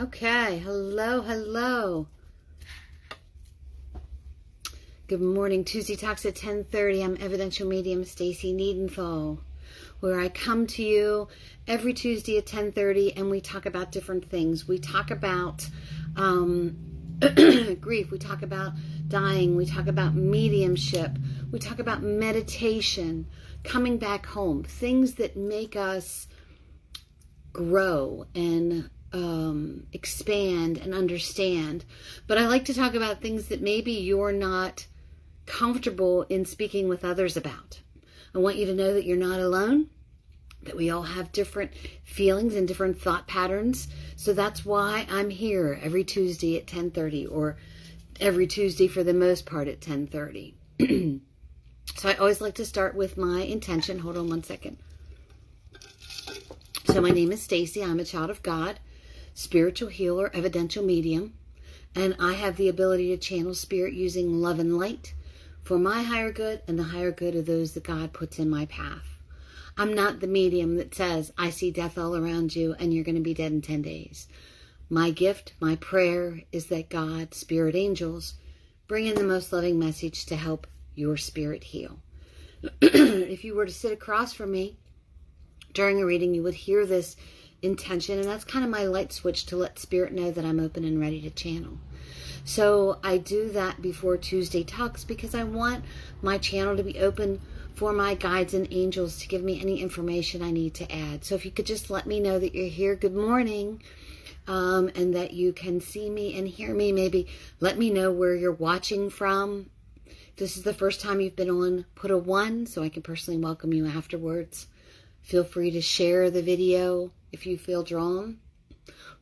Okay, hello. Good morning. Tuesday Talks at 10:30. I'm Evidential Medium Stacy Needenthal, where I come to you every Tuesday at 10:30 and we talk about different things. We talk about grief. We talk about dying. We talk about mediumship. We talk about meditation, coming back home, things that make us grow and expand and understand. But I like to talk about things that maybe you're not comfortable in speaking with others about. I want you to know that you're not alone, that we all have different feelings and different thought patterns. So that's why I'm here every Tuesday at 10:30, or every Tuesday for the most part at 10:30. So I always like to start with my intention. Hold on one second. So my name is Stacy. I'm a child of God, spiritual healer, evidential medium, and I have the ability to channel spirit using love and light for my higher good and the higher good of those that God puts in my path. I'm not the medium that says, I see death all around you and you're going to be dead in 10 days. My gift, my prayer is that God, spirit angels, bring in the most loving message to help your spirit heal. If you were to sit across from me during a reading, you would hear this intention, and that's kind of my light switch to let spirit know that I'm open and ready to channel. So I do that before Tuesday Talks because I want my channel to be open for my guides and angels to give me any information I need to add. So if you could just let me know that you're here, good morning, and that you can see me and hear me. Maybe let me know where you're watching from. If this is the first time you've been on, put a 1 so I can personally welcome you afterwards. Feel free to share the video if you feel drawn.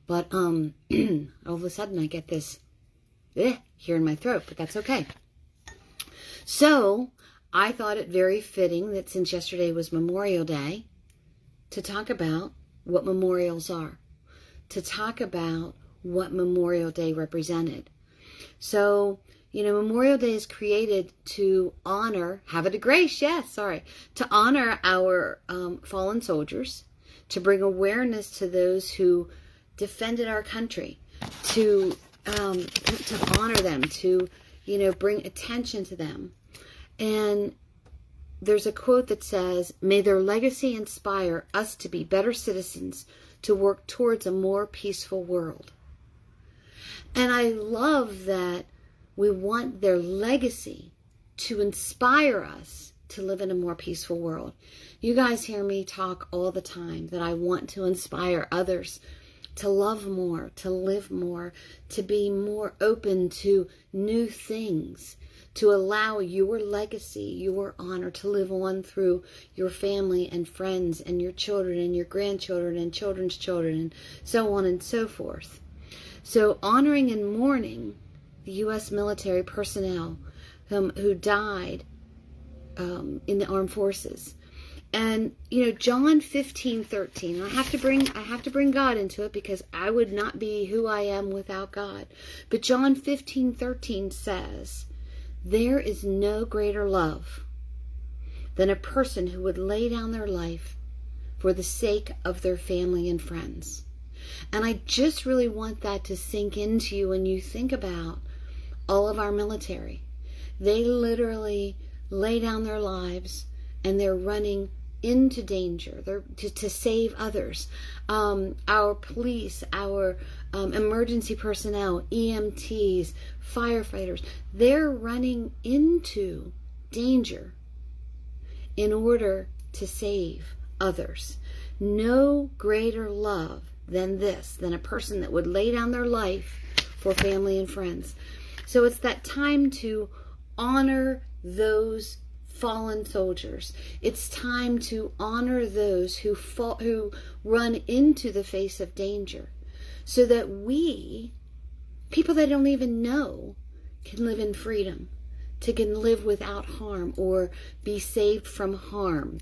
But all of a sudden I get this here in my throat, but that's okay. So I thought it very fitting that since yesterday was Memorial Day, to talk about what memorials are, to talk about what Memorial Day represented. So, Memorial Day is created to honor, havre de grace, to honor our fallen soldiers, to bring awareness to those who defended our country, to honor them, to, bring attention to them. And there's a quote that says, may their legacy inspire us to be better citizens, to work towards a more peaceful world. And I love that we want their legacy to inspire us to live in a more peaceful world. You guys hear me talk all the time that I want to inspire others to love more, to live more, to be more open to new things, to allow your legacy, your honor to live on through your family and friends and your children and your grandchildren and children's children and so on and so forth. So honoring and mourning the U.S. military personnel who died in the armed forces. And, John 15:13, I have to bring God into it because I would not be who I am without God. But John 15:13 says, there is no greater love than a person who would lay down their life for the sake of their family and friends. And I just really want that to sink into you when you think about all of our military. They literally lay down their lives and they're running into danger. They're to save others. Our police, our emergency personnel, EMTs, firefighters, they're running into danger in order to save others. No greater love than this, than a person that would lay down their life for family and friends. So it's that time to honor those fallen soldiers. It's time to honor those who run into the face of danger, so that we, people that don't even know, can live in freedom, can live without harm or be saved from harm.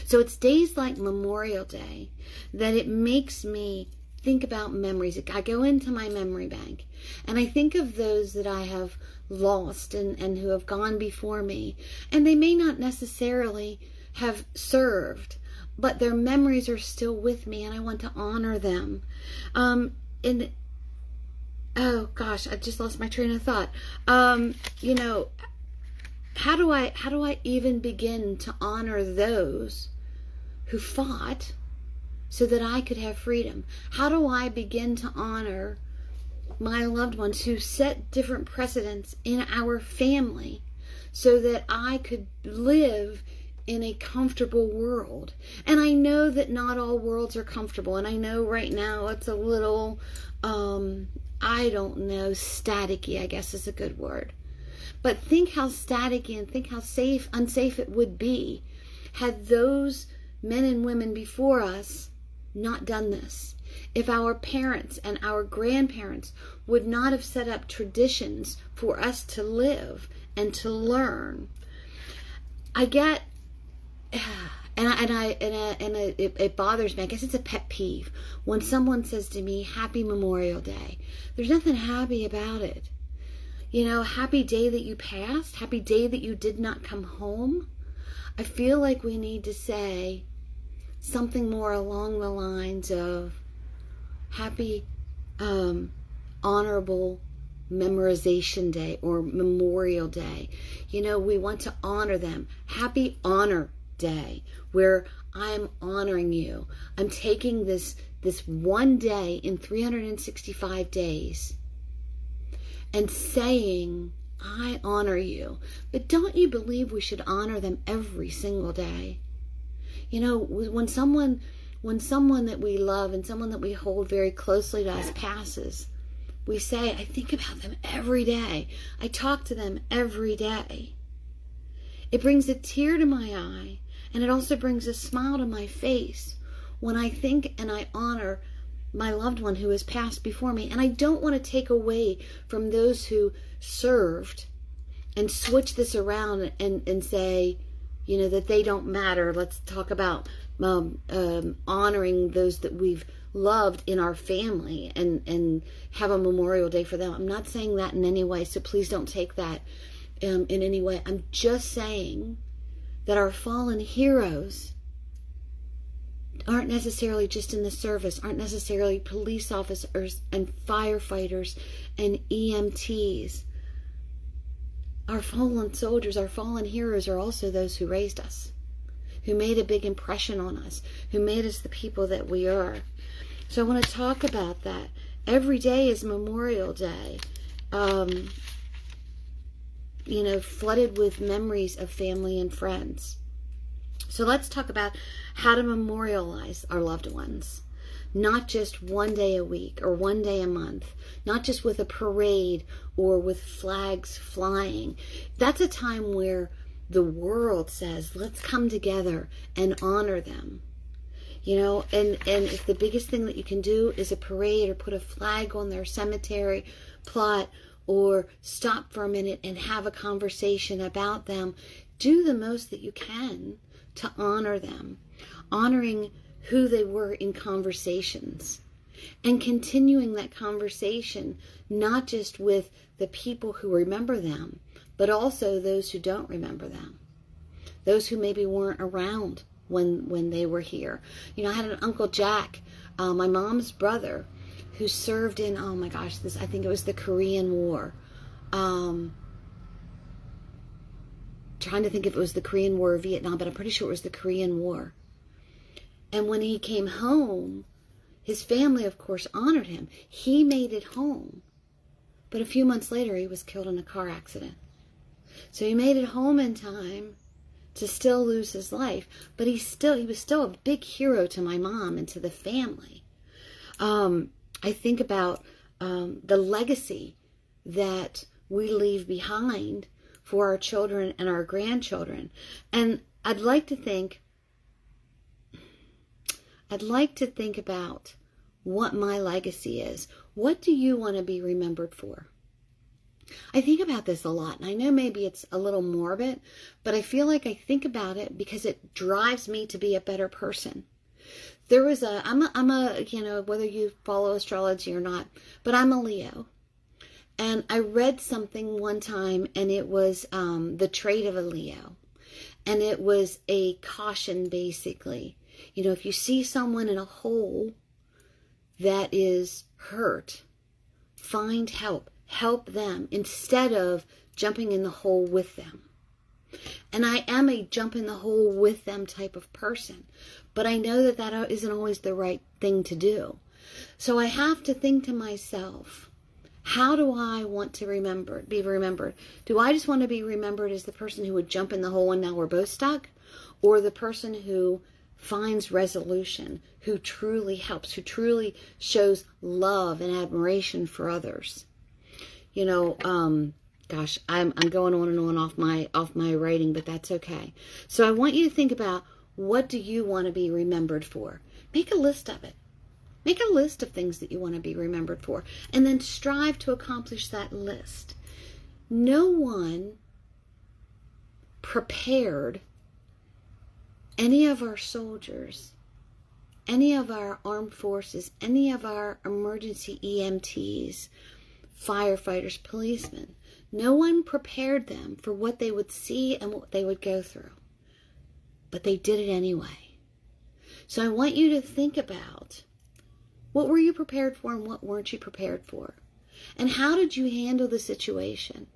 So it's days like Memorial Day that it makes me think about memories. I go into my memory bank and I think of those that I have lost and who have gone before me. And they may not necessarily have served, but their memories are still with me and I want to honor them. and oh gosh, I just lost my train of thought. You know, how do I even begin to honor those who fought so that I could have freedom? How do I begin to honor my loved ones who set different precedents in our family so that I could live in a comfortable world? And I know that not all worlds are comfortable, and I know right now it's a little, I don't know, staticky, I guess is a good word. But think how staticky and think how unsafe it would be had those men and women before us not done this. If our parents and our grandparents would not have set up traditions for us to live and to learn. I get, it bothers me. I guess it's a pet peeve when someone says to me, "Happy Memorial Day." There's nothing happy about it. You know, happy day that you passed, happy day that you did not come home. I feel like we need to say something more along the lines of happy, honorable memorization day or Memorial Day. You know, we want to honor them. Happy Honor Day, where I'm honoring you. I'm taking this one day in 365 days and saying, I honor you. But don't you believe we should honor them every single day? You know, when someone that we love and someone that we hold very closely to us passes, we say, I think about them every day. I talk to them every day. It brings a tear to my eye, and it also brings a smile to my face when I think and I honor my loved one who has passed before me. And I don't want to take away from those who served and switch this around and say, you know, that they don't matter. Let's talk about honoring those that we've loved in our family and have a Memorial Day for them. I'm not saying that in any way, so please don't take that in any way. I'm just saying that our fallen heroes aren't necessarily just in the service, aren't necessarily police officers and firefighters and EMTs. Our fallen soldiers, our fallen heroes are also those who raised us, who made a big impression on us, who made us the people that we are. So I want to talk about that. Every day is Memorial Day. You know, flooded with memories of family and friends. So let's talk about how to memorialize our loved ones. Not just one day a week or one day a month. Not just with a parade or with flags flying. That's a time where the world says, let's come together and honor them. You know, and if the biggest thing that you can do is a parade or put a flag on their cemetery plot or stop for a minute and have a conversation about them, do the most that you can to honor them, honoring who they were in conversations, and continuing that conversation not just with the people who remember them, but also those who don't remember them, those who maybe weren't around when they were here. You know, I had an Uncle Jack, my mom's brother, who served in, oh my gosh, I think it was the Korean War. Trying to think if it was the Korean War or Vietnam, but I'm pretty sure it was the Korean War. And when he came home, his family, of course, honored him. He made it home. But a few months later, he was killed in a car accident. So he made it home in time to still lose his life. But he was still a big hero to my mom and to the family. I think about the legacy that we leave behind for our children and our grandchildren. And I'd like to think about what my legacy is. What do you want to be remembered for? I think about this a lot, and I know maybe it's a little morbid, but I feel like I think about it because it drives me to be a better person. I'm a, you know, whether you follow astrology or not, but I'm a Leo. And I read something one time, and it was the trait of a Leo. And it was a caution, basically. You know, if you see someone in a hole, that is hurt find help. Help them instead of jumping in the hole with them. And I am a jump in the hole with them type of person. But I know that that isn't always the right thing to do. So I have to think to myself, how do I want to be remembered? Do I just want to be remembered as the person who would jump in the hole and now we're both stuck? Or the person who finds resolution, who truly helps, who truly shows love and admiration for others? You know, gosh, I'm going on and on off my writing, but that's okay. So I want you to think about, what do you want to be remembered for? Make a list of it. Make a list of things that you want to be remembered for, and then strive to accomplish that list. No one prepared any of our soldiers, any of our armed forces, any of our emergency EMTs, firefighters, policemen. No one prepared them for what they would see and what they would go through. But they did it anyway. So I want you to think about, what were you prepared for and what weren't you prepared for? And how did you handle the situation?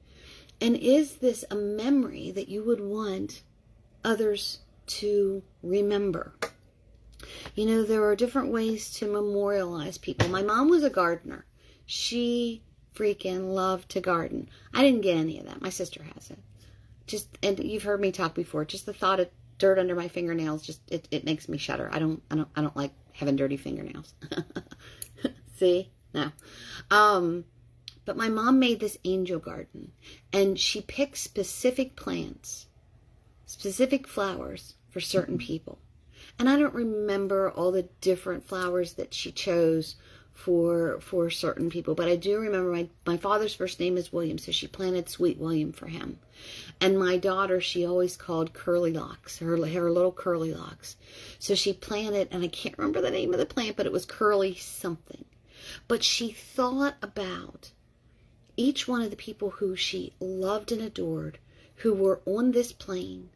And is this a memory that you would want others to remember? You know, there are different ways to memorialize people. My mom was a gardener. She freaking loved to garden. I didn't get any of that. My sister has it. And you've heard me talk before. Just the thought of dirt under my fingernails, it makes me shudder. I don't like having dirty fingernails. See? No. But my mom made this angel garden, and she picked specific plants, specific flowers for certain people. And I don't remember all the different flowers that she chose for certain people, but I do remember my father's first name is William, so she planted Sweet William for him. And my daughter, she always called Curly Locks, her little curly locks. So she planted, and I can't remember the name of the plant, but it was Curly something. But she thought about each one of the people who she loved and adored, who were on this plane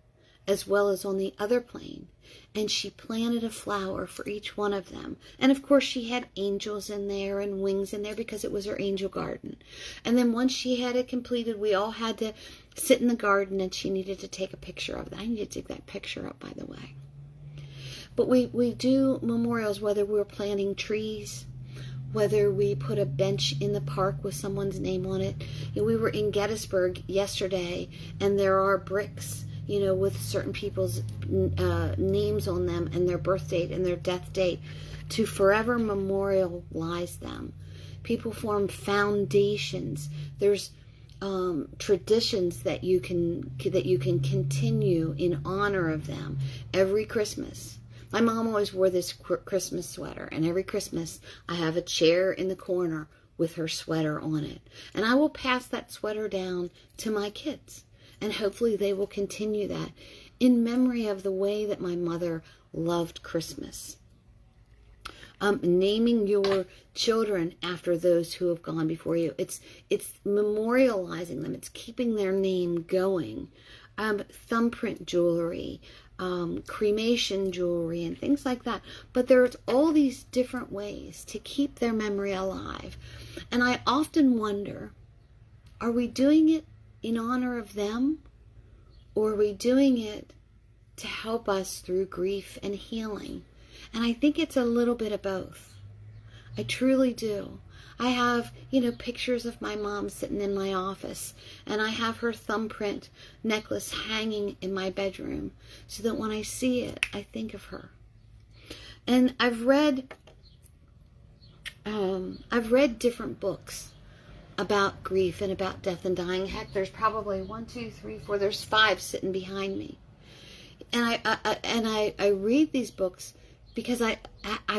as well as on the other plane, and she planted a flower for each one of them. And of course she had angels in there and wings in there because it was her angel garden. And then once she had it completed, we all had to sit in the garden, and she needed to take a picture of it. I need to dig that picture up, by the way. But we do memorials, whether we're planting trees, whether we put a bench in the park with someone's name on it. You know, we were in Gettysburg yesterday, and there are bricks, you know, with certain people's names on them and their birth date and their death date to forever memorialize them. People form foundations. There's traditions that you can continue in honor of them. Every Christmas, my mom always wore this Christmas sweater, and every Christmas I have a chair in the corner with her sweater on it, and I will pass that sweater down to my kids. And hopefully they will continue that in memory of the way that my mother loved Christmas. Naming your children after those who have gone before you. It's memorializing them. It's keeping their name going. Thumbprint jewelry, cremation jewelry, and things like that. But there's all these different ways to keep their memory alive. And I often wonder, are we doing it in honor of them, or are we doing it to help us through grief and healing? And I think it's a little bit of both. I truly do. I have, you know, pictures of my mom sitting in my office, and I have her thumbprint necklace hanging in my bedroom so that when I see it, I think of her. And I've read different books about grief and about death and dying. Heck, there's probably 1, 2, 3, 4, there's 5 sitting behind me. And I read these books because I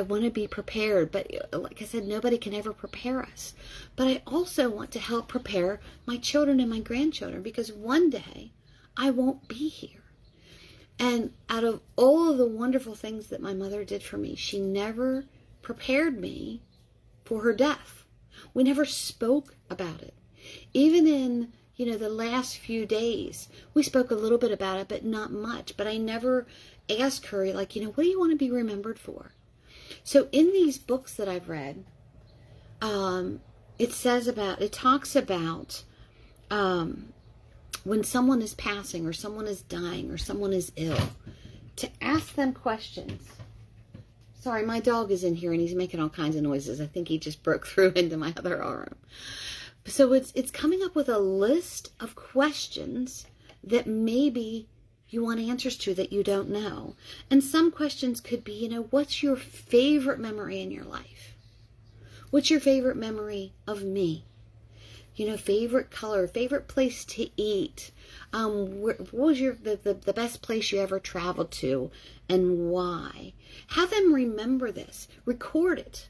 want to be prepared. But like I said, nobody can ever prepare us. But I also want to help prepare my children and my grandchildren, because one day I won't be here. And out of all of the wonderful things that my mother did for me, she never prepared me for her death. We never spoke about it. Even in, you know, the last few days, we spoke a little bit about it, but not much. But I never asked her, like, you know, what do you want to be remembered for? So in these books that I've read, it talks about when someone is passing or someone is dying or someone is ill, to ask them questions. Sorry, my dog is in here and he's making all kinds of noises. I think he just broke through into my other arm. So it's coming up with a list of questions that maybe you want answers to that you don't know. And some questions could be, what's your favorite memory in your life? What's your favorite memory of me? Favorite color, favorite place to eat. What was the best place you ever traveled to and why? Have them remember this. Record it.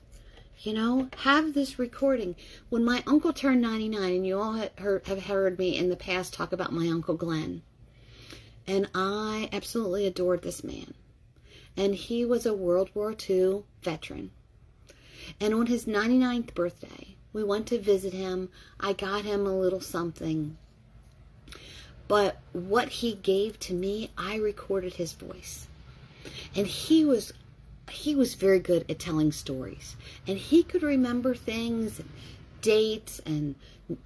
Have this recording. When my uncle turned 99, and you all have heard me in the past talk about my Uncle Glenn. And I absolutely adored this man. And he was a World War II veteran. And on his 99th birthday, we went to visit him. I got him a little something. But what he gave to me, I recorded his voice. And he was very good at telling stories. And he could remember things, and dates, and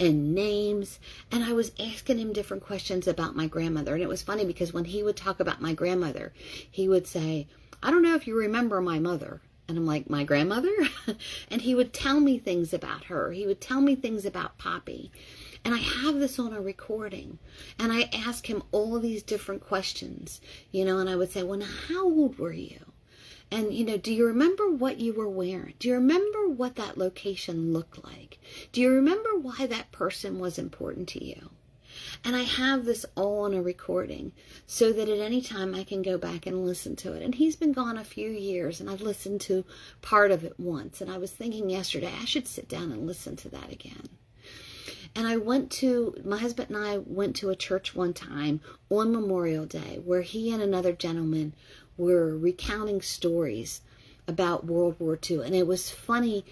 names. And I was asking him different questions about my grandmother. And it was funny because when he would talk about my grandmother, he would say, I don't know if you remember my mother. And I'm like, my grandmother? And he would tell me things about her. He would tell me things about Poppy. And I have this on a recording. And I ask him all of these different questions, and I would say, well, now, how old were you? And, do you remember what you were wearing? Do you remember what that location looked like? Do you remember why that person was important to you? And I have this all on a recording so that at any time I can go back and listen to it. And he's been gone a few years, and I've listened to part of it once. And I was thinking yesterday, I should sit down and listen to that again. And my husband and I went to a church one time on Memorial Day where he and another gentleman were recounting stories about World War II. And it was funny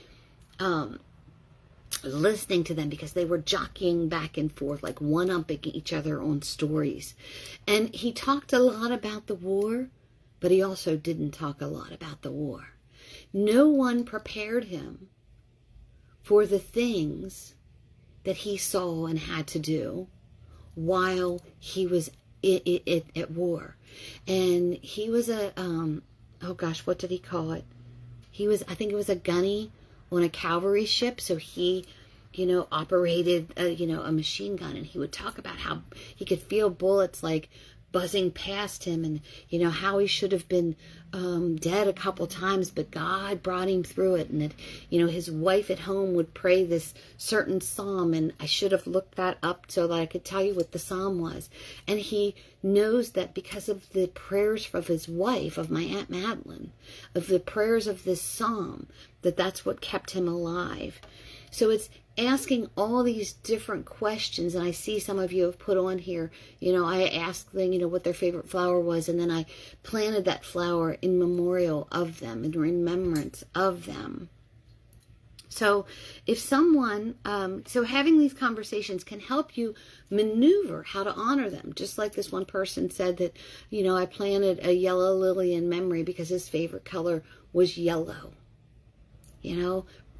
listening to them because they were jockeying back and forth, like one-upping each other on stories. And he talked a lot about the war, but he also didn't talk a lot about the war. No one prepared him for the things that he saw and had to do while he was at war. And he was what did he call it? I think it was a gunny on a cavalry ship. So he, operated, a machine gun. And he would talk about how he could feel bullets like buzzing past him, and how he should have been dead a couple times, but God brought him through it. And that his wife at home would pray this certain psalm, and I should have looked that up so that I could tell you what the psalm was. And he knows that because of the prayers of his wife, of my Aunt Madeline, of the prayers of this psalm, that's what kept him alive. So it's asking all these different questions. And I see some of you have put on here, I asked them, what their favorite flower was. And then I planted that flower in memorial of them, in remembrance of them. So if someone, having these conversations can help you maneuver how to honor them. Just like this one person said that, I planted a yellow lily in memory because his favorite color was yellow.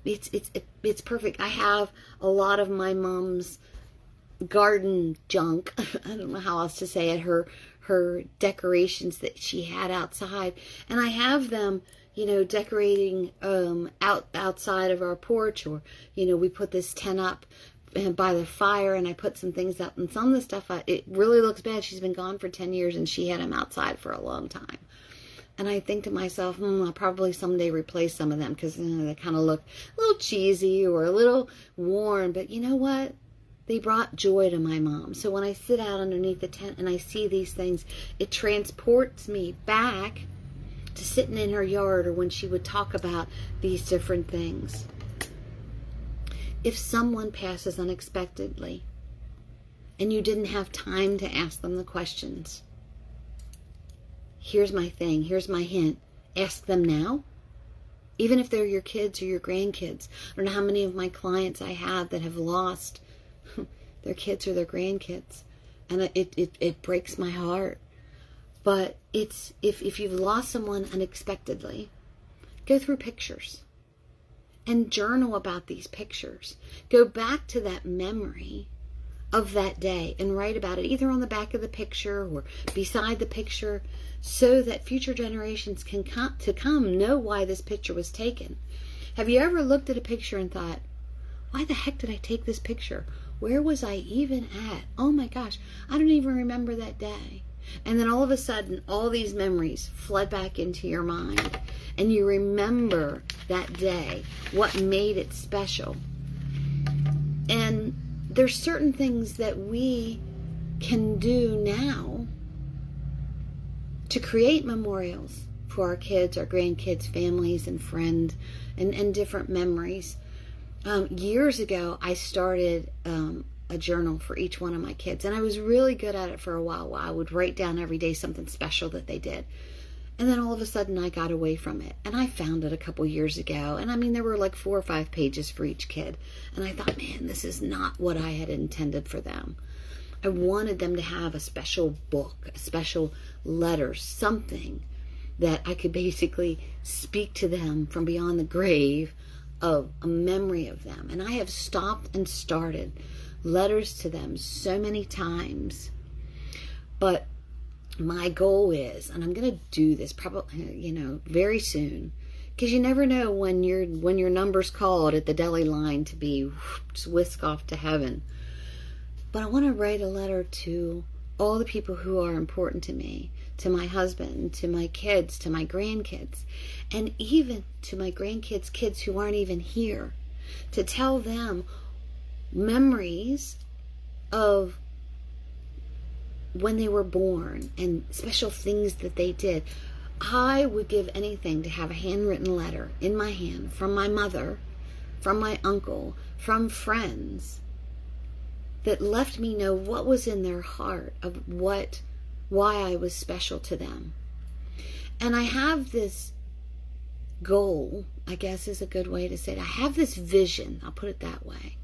It's perfect. I have a lot of my mom's garden junk. I don't know how else to say it. Her decorations that she had outside, and I have them, decorating outside of our porch, or we put this tent up by the fire, and I put some things up, and some of the stuff it really looks bad. She's been gone for 10 years, and she had them outside for a long time. And I think to myself, I'll probably someday replace some of them because they kind of look a little cheesy or a little worn. But you know what? They brought joy to my mom. So when I sit out underneath the tent and I see these things, it transports me back to sitting in her yard, or when she would talk about these different things. If someone passes unexpectedly and you didn't have time to ask them the questions, here's my thing. Here's my hint. Ask them now. Even if they're your kids or your grandkids. I don't know how many of my clients I have that have lost their kids or their grandkids. And it breaks my heart. But it's if you've lost someone unexpectedly, go through pictures and journal about these pictures. Go back to that memory of that day and write about it, either on the back of the picture or beside the picture, so that future generations can come know why this picture was taken. Have you ever looked at a picture and thought, why the heck did I take this picture? Where was I even at? Oh my gosh, I don't even remember that day. And then all of a sudden, all these memories flood back into your mind, and you remember that day, what made it special. And there's certain things that we can do now to create memorials for our kids, our grandkids, families, and friends, and different memories. Years ago, I started a journal for each one of my kids, and I was really good at it for a while. I would write down every day something special that they did. And then all of a sudden I got away from it, and I found it a couple years ago, and I mean, there were like 4 or 5 pages for each kid, and I thought, man, this is not what I had intended for them. I wanted them to have a special book, a special letter, something that I could basically speak to them from beyond the grave, of a memory of them. And I have stopped and started letters to them so many times, but my goal is, and I'm going to do this probably, very soon, because you never know when your number's called at the deli line to be whisked off to heaven. But I want to write a letter to all the people who are important to me, to my husband, to my kids, to my grandkids, and even to my grandkids' kids who aren't even here, to tell them memories of when they were born and special things that they did. I would give anything to have a handwritten letter in my hand from my mother, from my uncle, from friends that left me know what was in their heart of why I was special to them. And I have this goal, I guess is a good way to say it. I have this vision, I'll put it that way,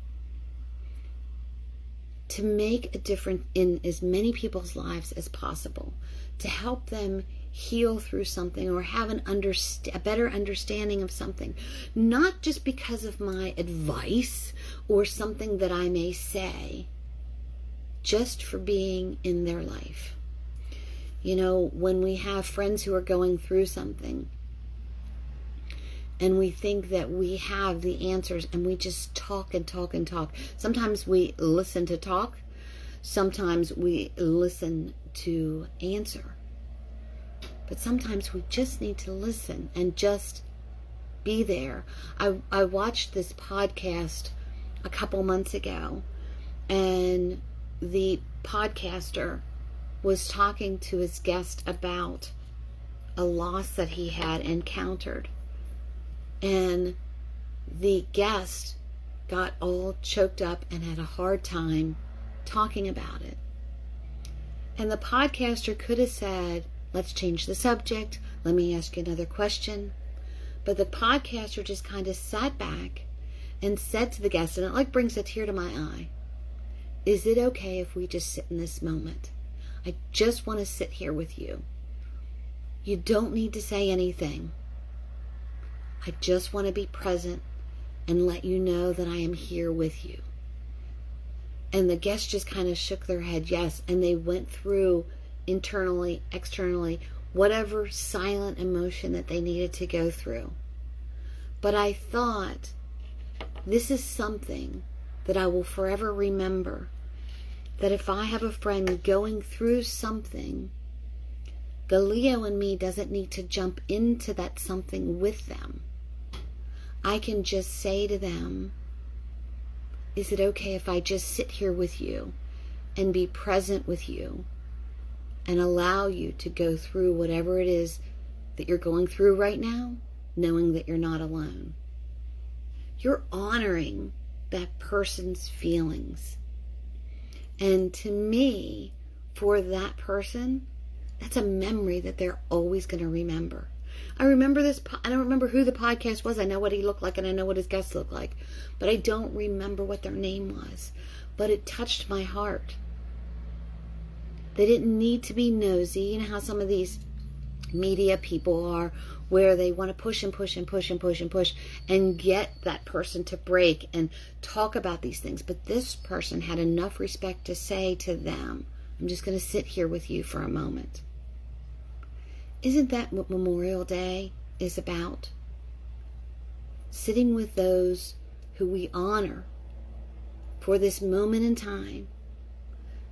to make a difference in as many people's lives as possible, to help them heal through something or have a better understanding of something, not just because of my advice or something that I may say, just for being in their life. When we have friends who are going through something and we think that we have the answers and we just talk and talk and talk. Sometimes we listen to talk. Sometimes we listen to answer. But sometimes we just need to listen and just be there. I watched this podcast a couple months ago, and the podcaster was talking to his guest about a loss that he had encountered. And the guest got all choked up and had a hard time talking about it. And the podcaster could have said, let's change the subject. Let me ask you another question. But the podcaster just kind of sat back and said to the guest, and it brings a tear to my eye, is it okay if we just sit in this moment? I just want to sit here with you. You don't need to say anything. I just want to be present and let you know that I am here with you. And the guests just kind of shook their head, yes, and they went through internally, externally, whatever silent emotion that they needed to go through. But I thought, this is something that I will forever remember, that if I have a friend going through something, the Leo in me doesn't need to jump into that something with them. I can just say to them, is it okay if I just sit here with you and be present with you and allow you to go through whatever it is that you're going through right now, knowing that you're not alone? You're honoring that person's feelings. And to me, for that person, that's a memory that they're always going to remember. I remember this, I don't remember who the podcast was. I know what he looked like and I know what his guests looked like, but I don't remember what their name was. But it touched my heart. They didn't need to be nosy. You know how some of these media people are, where they want to push and push and push and push and push and get that person to break and talk about these things. But this person had enough respect to say to them, I'm just going to sit here with you for a moment. Isn't that what Memorial Day is about? Sitting with those who we honor for this moment in time,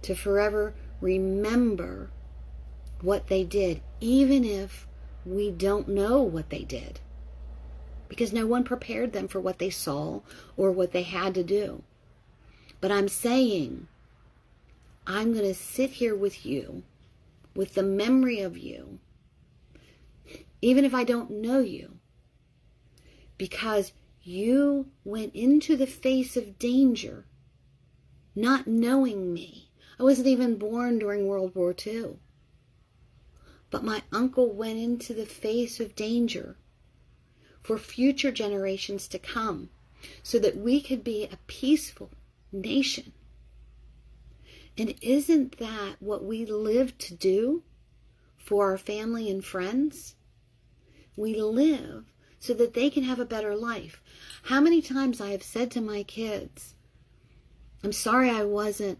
to forever remember what they did, even if we don't know what they did, because no one prepared them for what they saw or what they had to do. But I'm saying, I'm going to sit here with you, with the memory of you, even if I don't know you, because you went into the face of danger not knowing me. I wasn't even born during World War II. But my uncle went into the face of danger for future generations to come, so that we could be a peaceful nation. And isn't that what we live to do for our family and friends? We live so that they can have a better life. How many times I have said to my kids, I'm sorry I wasn't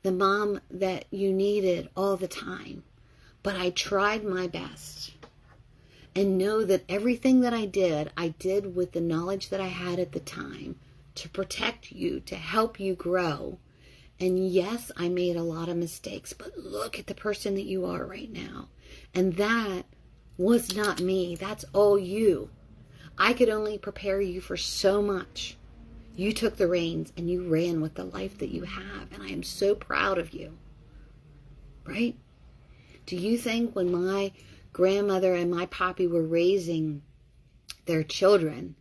the mom that you needed all the time, but I tried my best. And know that everything that I did with the knowledge that I had at the time to protect you, to help you grow. And yes, I made a lot of mistakes, but look at the person that you are right now. And that was not me. That's all you. I could only prepare you for so much. You took the reins and you ran with the life that you have. And I am so proud of you. Right? Do you think when my grandmother and my poppy were raising their children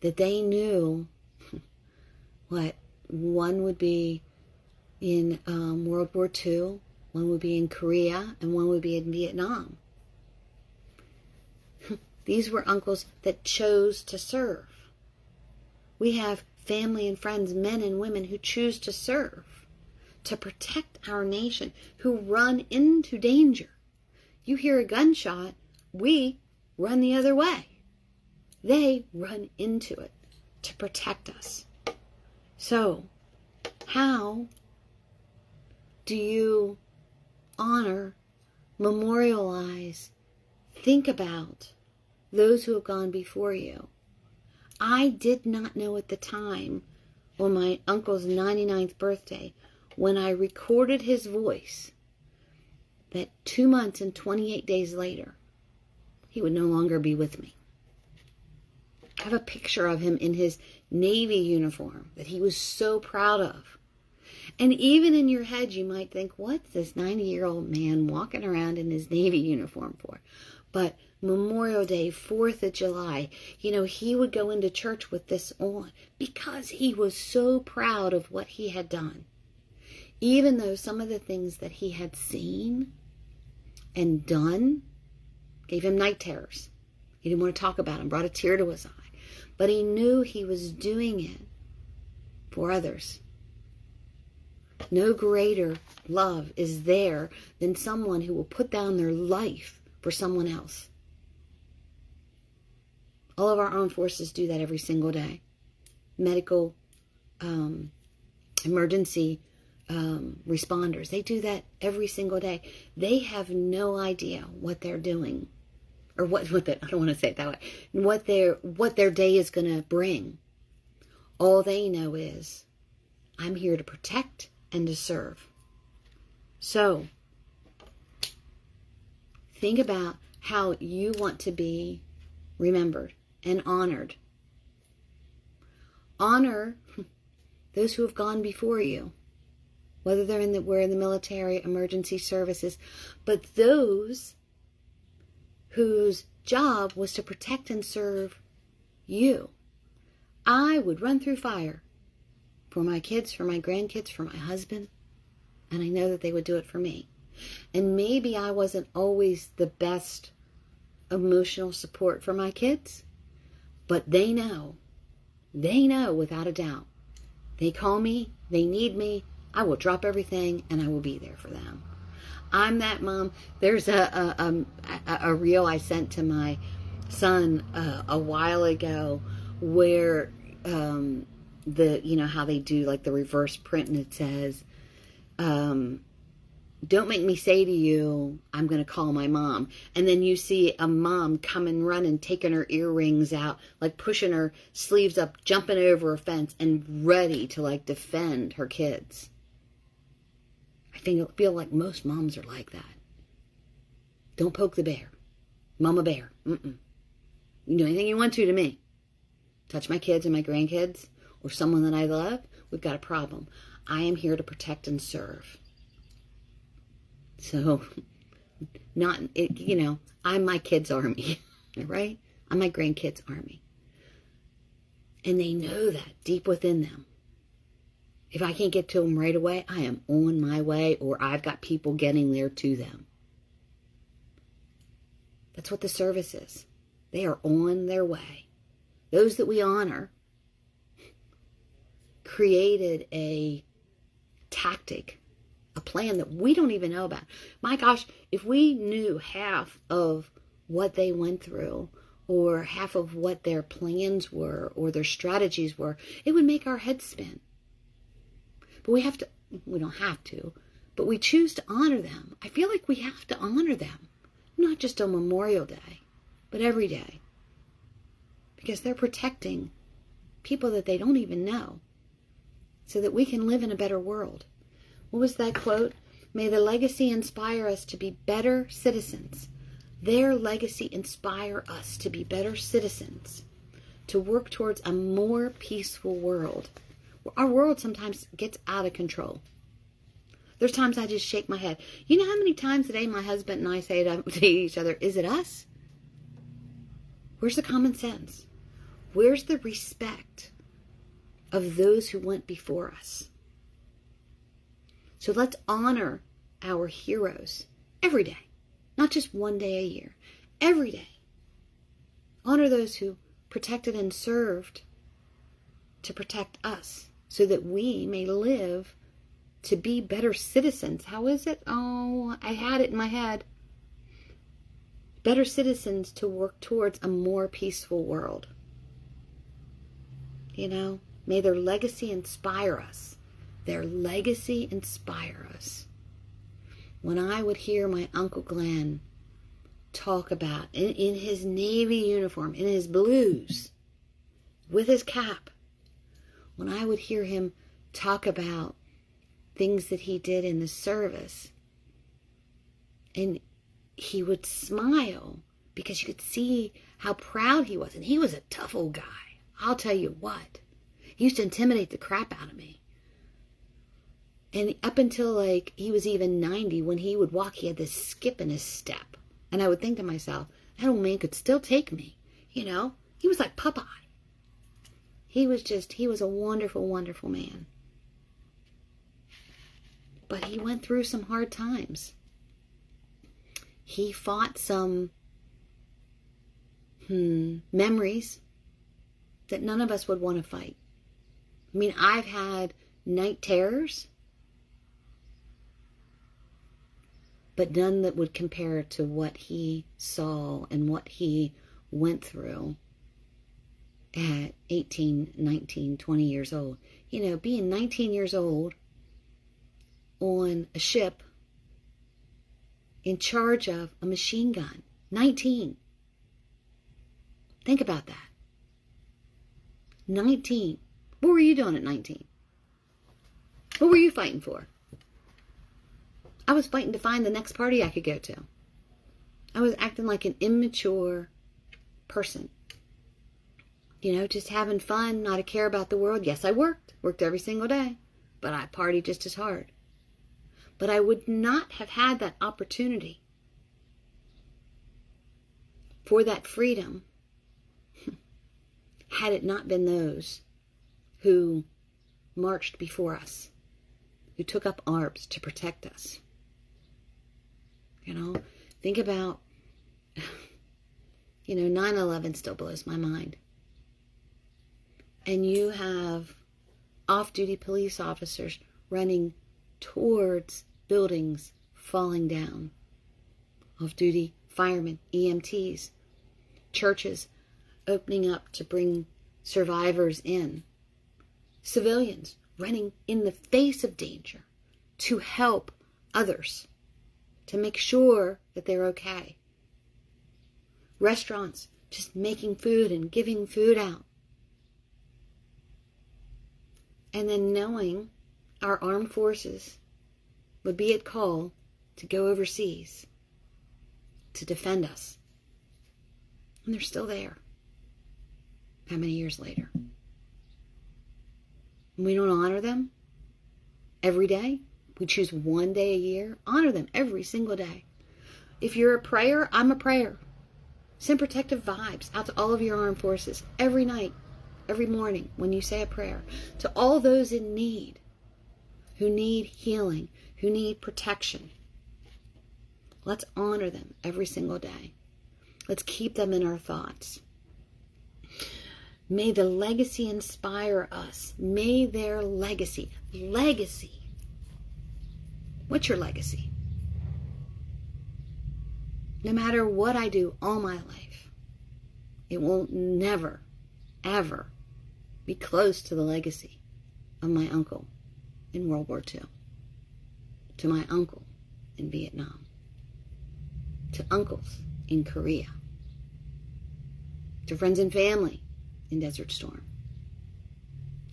that they knew what one would be in World War II, one would be in Korea, and one would be in Vietnam? These were uncles that chose to serve. We have family and friends, men and women, who choose to serve, to protect our nation, who run into danger. You hear a gunshot, we run the other way. They run into it to protect us. So, how do you honor, memorialize, think about those who have gone before you? I did not know at the time, on my uncle's 99th birthday, when I recorded his voice, that 2 months and 28 days later, he would no longer be with me. I have a picture of him in his Navy uniform that he was so proud of. And even in your head, you might think, what's this 90-year-old man walking around in his Navy uniform for? But Memorial Day, 4th of July, he would go into church with this on because he was so proud of what he had done. Even though some of the things that he had seen and done gave him night terrors. He didn't want to talk about them, brought a tear to his eye. But he knew he was doing it for others. No greater love is there than someone who will put down their life for someone else. All of our armed forces do that every single day. Medical, emergency responders, they do that every single day. They have no idea what they're doing, or I don't want to say it that way, what their day is going to bring. All they know is, I'm here to protect and to serve. So, think about how you want to be remembered and honored. Honor those who have gone before you, whether we're in the military, emergency services, but those whose job was to protect and serve you. I would run through fire for my kids, for my grandkids, for my husband, and I know that they would do it for me. And maybe I wasn't always the best emotional support for my kids, but they know without a doubt. They call me, they need me, I will drop everything and I will be there for them. I'm that mom. There's a reel I sent to my son a while ago where how they do like the reverse print, and it says, don't make me say to you, I'm going to call my mom. And then you see a mom coming running, taking her earrings out, like pushing her sleeves up, jumping over a fence, and ready to like defend her kids. I feel like most moms are like that. Don't poke the bear. Mama bear. Mm-mm. You do anything you want to me. Touch my kids and my grandkids or someone that I love, we've got a problem. I am here to protect and serve. So, I'm my kids' army, right? I'm my grandkids' army. And they know that deep within them. If I can't get to them right away, I am on my way, or I've got people getting there to them. That's what the service is. They are on their way. Those that we honor created a tactic, a plan that we don't even know about. My gosh, if we knew half of what they went through, or half of what their plans were, or their strategies were, it would make our heads spin. But we don't have to, but we choose to honor them. I feel like we have to honor them, not just on Memorial Day, but every day. Because they're protecting people that they don't even know, so that we can live in a better world. What was that quote? May the legacy inspire us to be better citizens. Their legacy inspire us to be better citizens, to work towards a more peaceful world. Our world sometimes gets out of control. There's times I just shake my head. You know how many times a day my husband and I say to each other, is it us? Where's the common sense? Where's the respect of those who went before us? So let's honor our heroes every day, not just one day a year, every day. Honor those who protected and served to protect us so that we may live to be better citizens. How is it? Oh, I had it in my head. Better citizens to work towards a more peaceful world. May their legacy inspire us. Their legacy inspire us. When I would hear my Uncle Glenn talk about, in his Navy uniform, in his blues, with his cap, when I would hear him talk about things that he did in the service, and he would smile because you could see how proud he was. And he was a tough old guy. I'll tell you what. He used to intimidate the crap out of me. And up until he was even 90, when he would walk, he had this skip in his step. And I would think to myself, that old man could still take me. He was like Popeye. He was a wonderful, wonderful man. But he went through some hard times. He fought some memories that none of us would want to fight. I mean, I've had night terrors, but none that would compare to what he saw and what he went through at 18, 19, 20 years old. Being 19 years old on a ship in charge of a machine gun. 19. Think about that. 19. What were you doing at 19? What were you fighting for? I was fighting to find the next party I could go to. I was acting like an immature person. Just having fun, not a care about the world. Yes, I worked every single day, but I partied just as hard. But I would not have had that opportunity for that freedom had it not been those who marched before us, who took up arms to protect us. Think about, 9/11 still blows my mind. And you have off-duty police officers running towards buildings falling down. Off-duty firemen, EMTs, churches opening up to bring survivors in, civilians running in the face of danger to help others, to make sure that they're okay. Restaurants just making food and giving food out. And then knowing our armed forces would be at call to go overseas to defend us. And they're still there. How many years later? And we don't honor them every day. We choose one day a year. Honor them every single day. If you're a prayer, I'm a prayer. Send protective vibes out to all of your armed forces every night, every morning when you say a prayer. To all those in need, who need healing, who need protection. Let's honor them every single day. Let's keep them in our thoughts. May the legacy inspire us. May their legacy. What's your legacy? No matter what I do all my life, it will never, ever be close to the legacy of my uncle in World War II, to my uncle in Vietnam, to uncles in Korea, to friends and family in Desert Storm.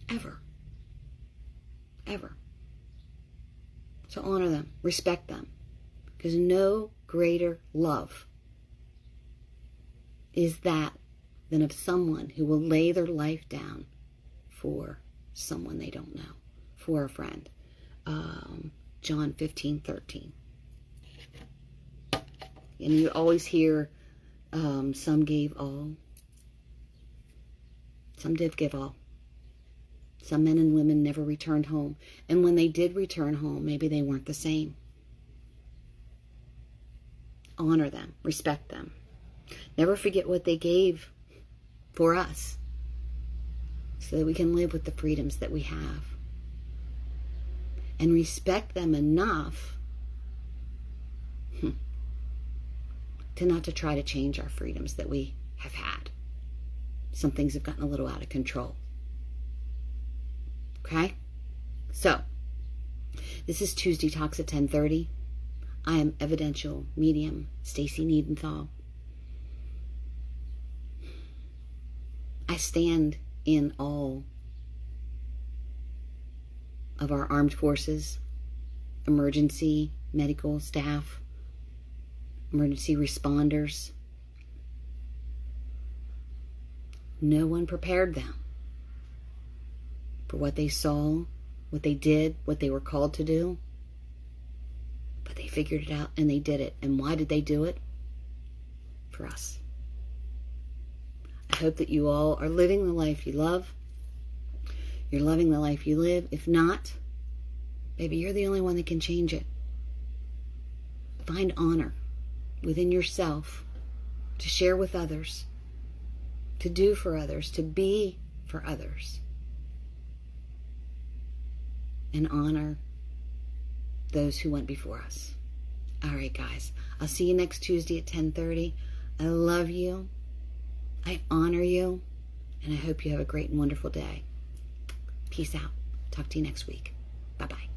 Ever. So honor them, respect them, because no greater love is that than of someone who will lay their life down for someone they don't know, for a friend. John 15:13. And you always hear, some gave all. Some did give all. Some men and women never returned home. And when they did return home, maybe they weren't the same. Honor them. Respect them. Never forget what they gave for us so that we can live with the freedoms that we have. And respect them enough not to try to change our freedoms that we have had. Some things have gotten a little out of control. Okay? So, this is Tuesday Talks at 10:30. I am evidential medium Stacy Niedenthal. I stand in awe of our armed forces, emergency medical staff, emergency responders. No one prepared them for what they saw, what they did, what they were called to do. But they figured it out and they did it. And why did they do it? For us. I hope that you all are living the life you love. You're loving the life you live. If not, maybe you're the only one that can change it. Find honor within yourself to share with others, to do for others, to be for others. And honor those who went before us. All right, guys. I'll see you next Tuesday at 10:30. I love you. I honor you. And I hope you have a great and wonderful day. Peace out. Talk to you next week. Bye-bye.